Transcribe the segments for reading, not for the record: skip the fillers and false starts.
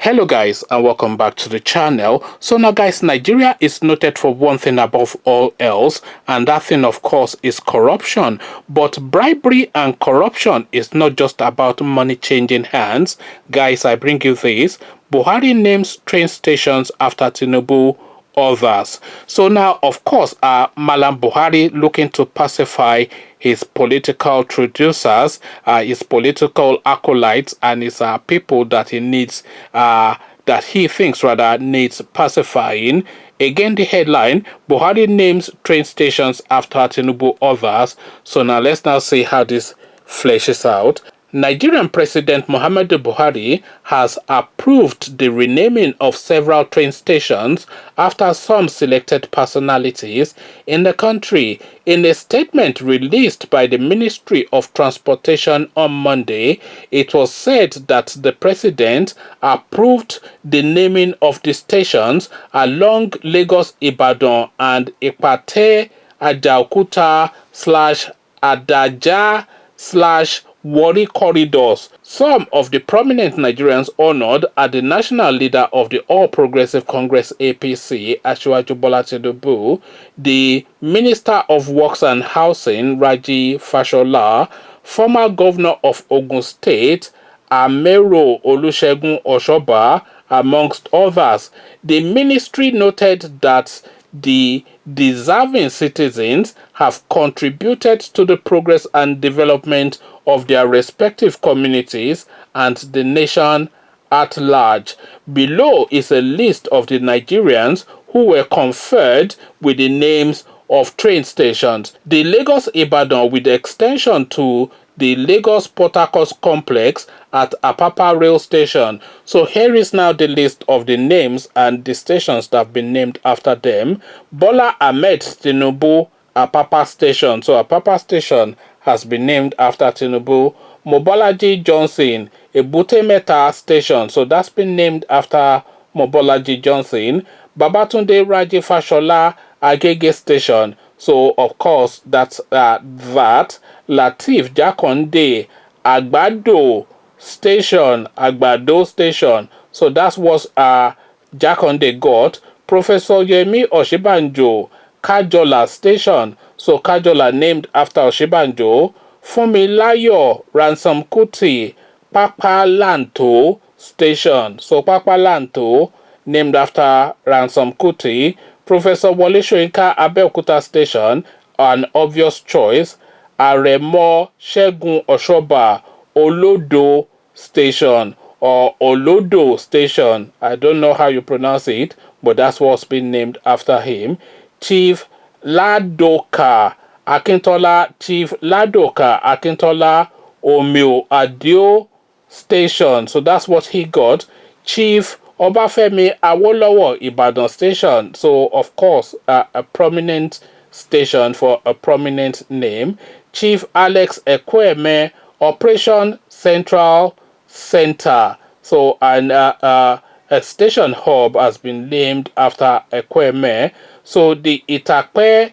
Hello guys and welcome back to the channel. So now guys, Nigeria is noted for one thing above all else, and that thing of course is corruption. But bribery and corruption is not just about money changing hands. Guys, I bring you this. Buhari names train stations after Tinubu others. So now, of course, Mallam Buhari looking to pacify his political traducers, his political acolytes, and his people that he needs, that he thinks rather needs pacifying. Again, the headline: Buhari names train stations after Tinubu others. So now let's now see how this fleshes out. Nigerian President Muhammadu Buhari has approved the renaming of several train stations after some selected personalities in the country. In a statement released by the Ministry of Transportation on Monday, it was said that the president approved the naming of the stations along Lagos-Ibadan and Ipate-Ajaokuta/Adaja/ Warri corridors. Some of the prominent Nigerians honored are the national leader of the All Progressive Congress APC, Asiwaju Bola Tinubu, the Minister of Works and Housing, Raji Fashola, former governor of Ogun State, Amero Olusegun Oshoba, amongst others. The ministry noted that the deserving citizens have contributed to the progress and development of their respective communities and the nation at large. Below is a list of the Nigerians who were conferred with the names of train stations. The Lagos-Ibadan with the extension to the Lagos-Port Harcourt complex at Apapa rail station. So here is now the list of the names and the stations that have been named after them. Bola Ahmed Tinubu Apapa station. So Apapa station has been named after Tinubu. Mobolaji Johnson Ebute Metta station. So that's been named after Mobolaji Johnson. Babatunde Raji Fashola Agege station. So of course that's that. Lateef Jakonde Agbado station. So that's what Jakonde got. Professor Yemi Oshibanjo Kajola station. So Kajola named after Oshibanjo. Funmilayo Ransom Kuti Papalanto station. So Papalanto named after Ransom Kuti. Professor Wole Soyinka Abeokuta station, an obvious choice. Aremo Segun Oshoba Olodo station or Olodo station. I don't know how you pronounce it, but that's what's been named after him. Chief Ladoka Akintola Omio Adio station. So that's what he got. Chief Obafemi Awolowo Ibadan station. So of course a prominent station for a prominent name. Chief Alex Ekweme Operation Central Center. So a station hub has been named after Ekweme. So the Itakpe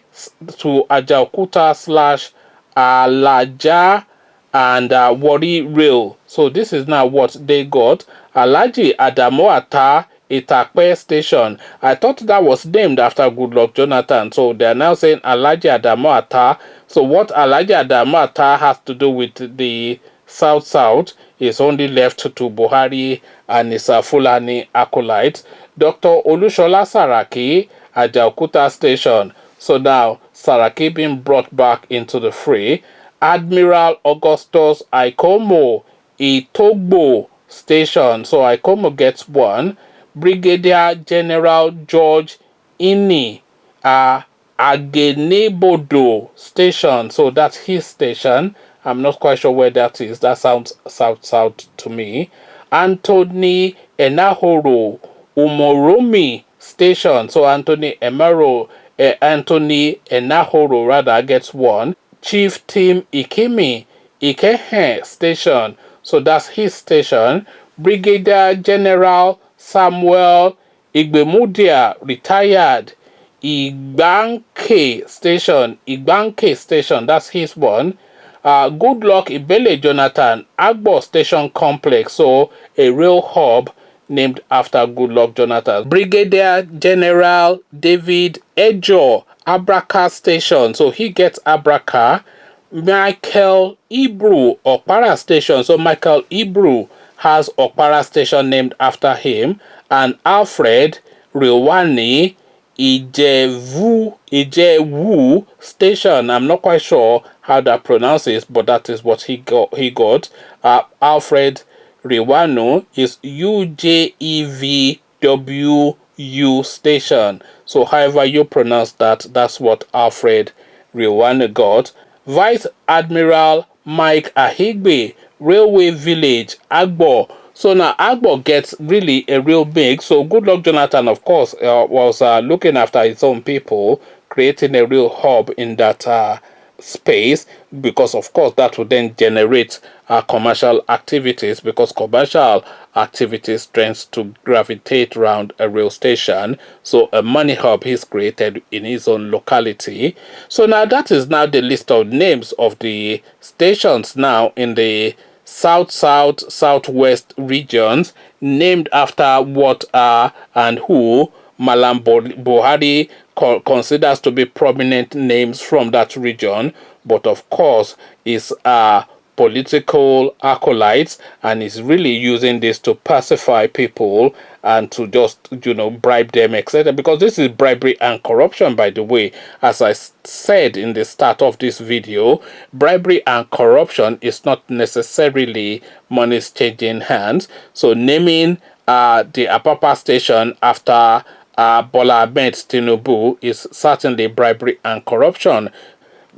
to Ajaokuta/Alaja and Warri rail. So this is now what they got. Alhaji Adamuata Itakpe station. I thought that was named after Goodluck Jonathan. So they are now saying Alhaji Adamuata. So what Alhaji Adamuata has to do with the South is only left to Buhari and his Fulani acolytes. Dr. Olushola Saraki Ajaokuta station. So now Saraki being brought back into the fray. Admiral Augustus Aikomo Itogbo station. So Aikomo gets one. Brigadier General George Ini Agenebodo station. So that's his station. I'm not quite sure where that is. That sounds south to me. Anthony Enahoro Umoromi station. So Anthony Enahoro rather gets one. Chief Tim Ikimi Ikehe station. So that's his station. Brigadier General Samuel Igbemudia retired Igbanke station. That's his one. Goodluck Ibele Jonathan Agbo Station Complex. So a rail hub named after Goodluck Jonathan. Brigadier General David Ejo, Abraka Station. So he gets Abraka. Michael Ibru, Okpara Station. So Michael Ibru has Okpara Station named after him. And Alfred Rewani Ijewu Station. I'm not quite sure how that pronounces, but that is what he got. Alfred Rewanu is UJEVWU Station. So however you pronounce that, that's what Alfred Rewanu got. Vice Admiral Mike Ahigbe, Railway Village, Agbo. So now Agbo gets really a real big. So Goodluck Jonathan, of course, was looking after his own people, creating a real hub in that space, because of course that would then generate commercial activities, because commercial activities tends to gravitate around a rail station. So a money hub is created in his own locality. So now that is now the list of names of the stations now in the southwest regions, named after what and who Mallam Buhari considers to be prominent names from that region, but of course is political acolytes, and is really using this to pacify people and to just bribe them, etc. Because this is bribery and corruption, by the way. As I said in the start of this video, bribery and corruption is not necessarily money's changing hands. So naming the Apapa station after Bola Ahmed Tinubu is certainly bribery and corruption,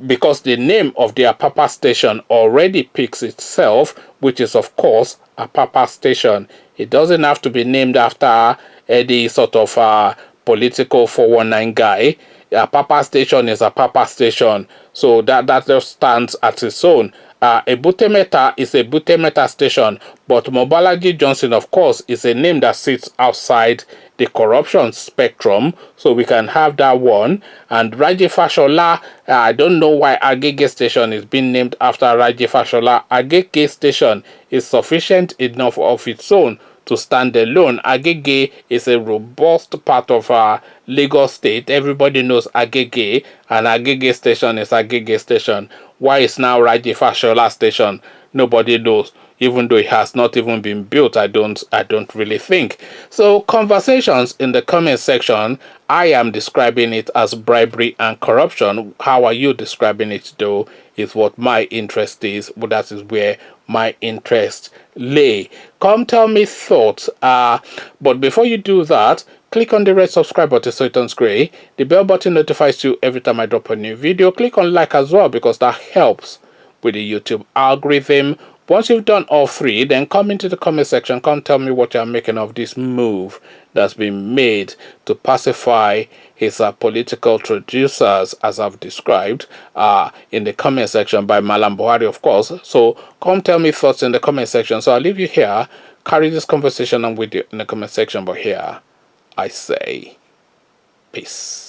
because the name of the Apapa station already picks itself, which is of course Apapa station. It doesn't have to be named after any sort of political 419 guy. Apapa station is Apapa station, so that just stands at its own. Ebutemeta is a Butemeta station, but Mobalaji Johnson, of course, is a name that sits outside the corruption spectrum, so we can have that one. And Raji Fashola, I don't know why Agege station is being named after Raji Fashola. Agege station is sufficient enough of its own to stand alone. Agege is a robust part of Lagos State. Everybody knows Agege, and Agege station is Agege station. Why is now Raji Fashola station? Nobody knows, even though it has not even been built. I don't really think so. Conversations in the comment section. I am describing it as bribery and corruption. How are you describing it, though, is what my interest is. But that is where my interest lay. Come tell me thoughts. But before you do that, click on the red subscribe button so it turns gray. The bell button notifies you every time I drop a new video. Click on like as well, because that helps with the YouTube algorithm. Once you've done all three, then come into the comment section. Come tell me what you're making of this move that's been made to pacify his political traducers, as I've described in the comment section by Mallam Buhari, of course. So come tell me thoughts in the comment section. So I'll leave you here. Carry this conversation on with you in the comment section. But here I say peace.